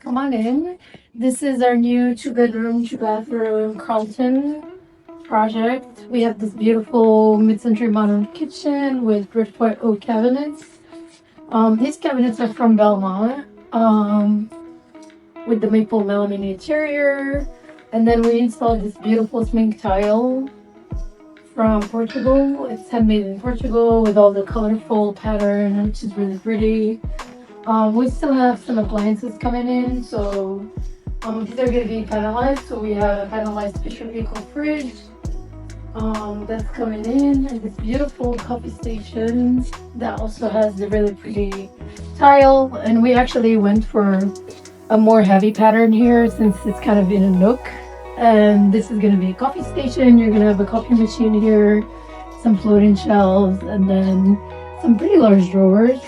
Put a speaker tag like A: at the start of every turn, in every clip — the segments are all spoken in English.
A: Come on in. This is our new two-bedroom, two-bathroom Carleton project. We have this beautiful mid-century modern kitchen with Bridgeport oak cabinets. These cabinets are from Belmont, with the maple melamine interior. And then we installed this beautiful smink tile from Portugal. It's handmade in Portugal with all the colorful pattern, which is really pretty. We still have some appliances coming in, so these are going to be panelized. So we have a panelized Fisher Eco fridge that's coming in, and this beautiful coffee station that also has the really pretty tile. And we actually went for a more heavy pattern here since it's kind of in a nook. And this is going to be a coffee station. You're going to have a coffee machine here, some floating shelves, and then some pretty large drawers.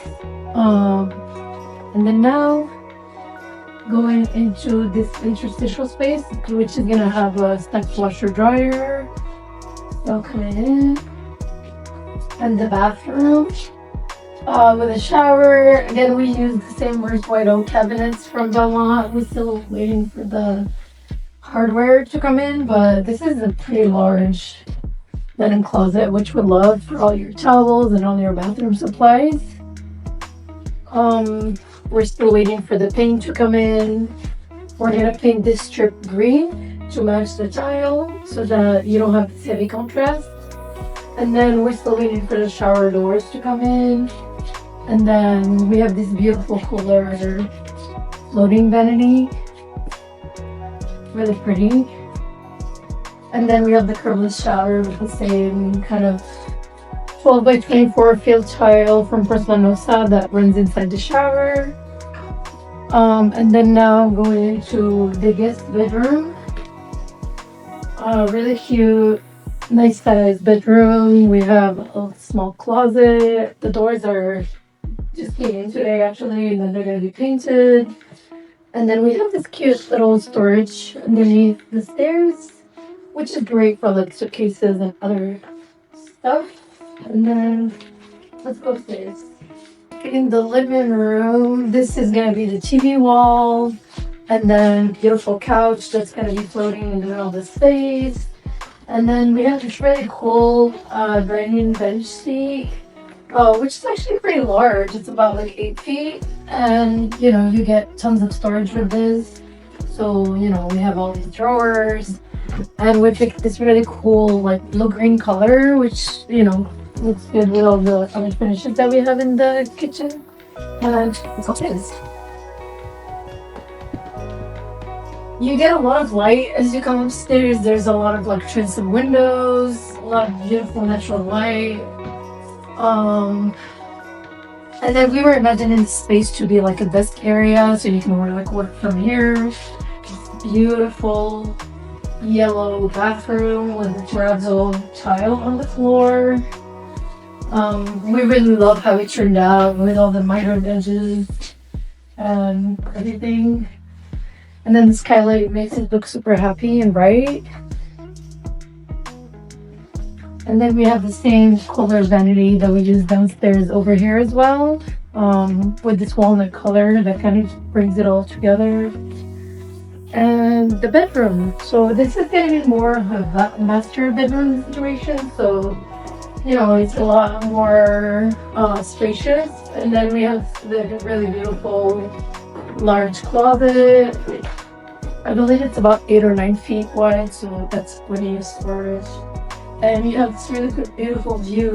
A: And then now going into this interstitial space, which is gonna have a stacked washer dryer. So coming in, and the bathroom with a shower. Again, we use the same white oak cabinets from Belmont. We're still waiting for the hardware to come in, but this is a pretty large linen closet, which we love for all your towels and all your bathroom supplies. We're still waiting for the paint to come in. We're gonna paint this strip green to match the tile so that you don't have this heavy contrast. And then we're still waiting for the shower doors to come in. And then we have this beautiful cooler floating vanity. Really pretty. And then we have the curbless shower with the same kind of 12 by 24 field tile from Porcelanosa that runs inside the shower. And then now going into the guest bedroom. Really cute, nice sized bedroom. We have a small closet. The doors are just came in today actually, and then they're going to be painted. And then we have this cute little storage underneath the stairs, which is great for like suitcases and other stuff. And then let's go upstairs. In the living room, this is gonna be the TV wall, and then beautiful couch that's gonna be floating in the middle of the space. And then we have this really cool dining bench seat, which is actually pretty large. It's about like 8 feet, and you get tons of storage with this. So we have all these drawers, and we picked this really cool like blue green color, which looks good with all the other finishes that we have in the kitchen. And it's upstairs. You get a lot of light as you come upstairs. There's a lot of like transom windows, a lot of beautiful natural light. And then we were imagining the space to be like a desk area, so you can work from here. Beautiful yellow bathroom with a terrazzo tile on the floor. We really love how it turned out with all the minor edges and everything. And then the skylight makes it look super happy and bright. And then we have the same color vanity that we use downstairs over here as well, with this walnut color that kind of brings it all together. And the bedroom. So this is going to be more of a master bedroom situation. So it's a lot more spacious. And then we have the really beautiful large closet. I believe it's about 8 or 9 feet wide, so that's plenty of storage. And you have this really good, beautiful view,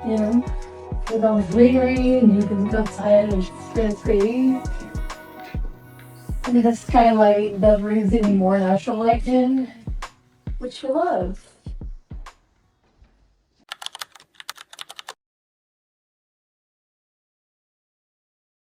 A: with all the greenery, and you can look outside, and it's really pretty. And the skylight that brings in more natural light in, which we love.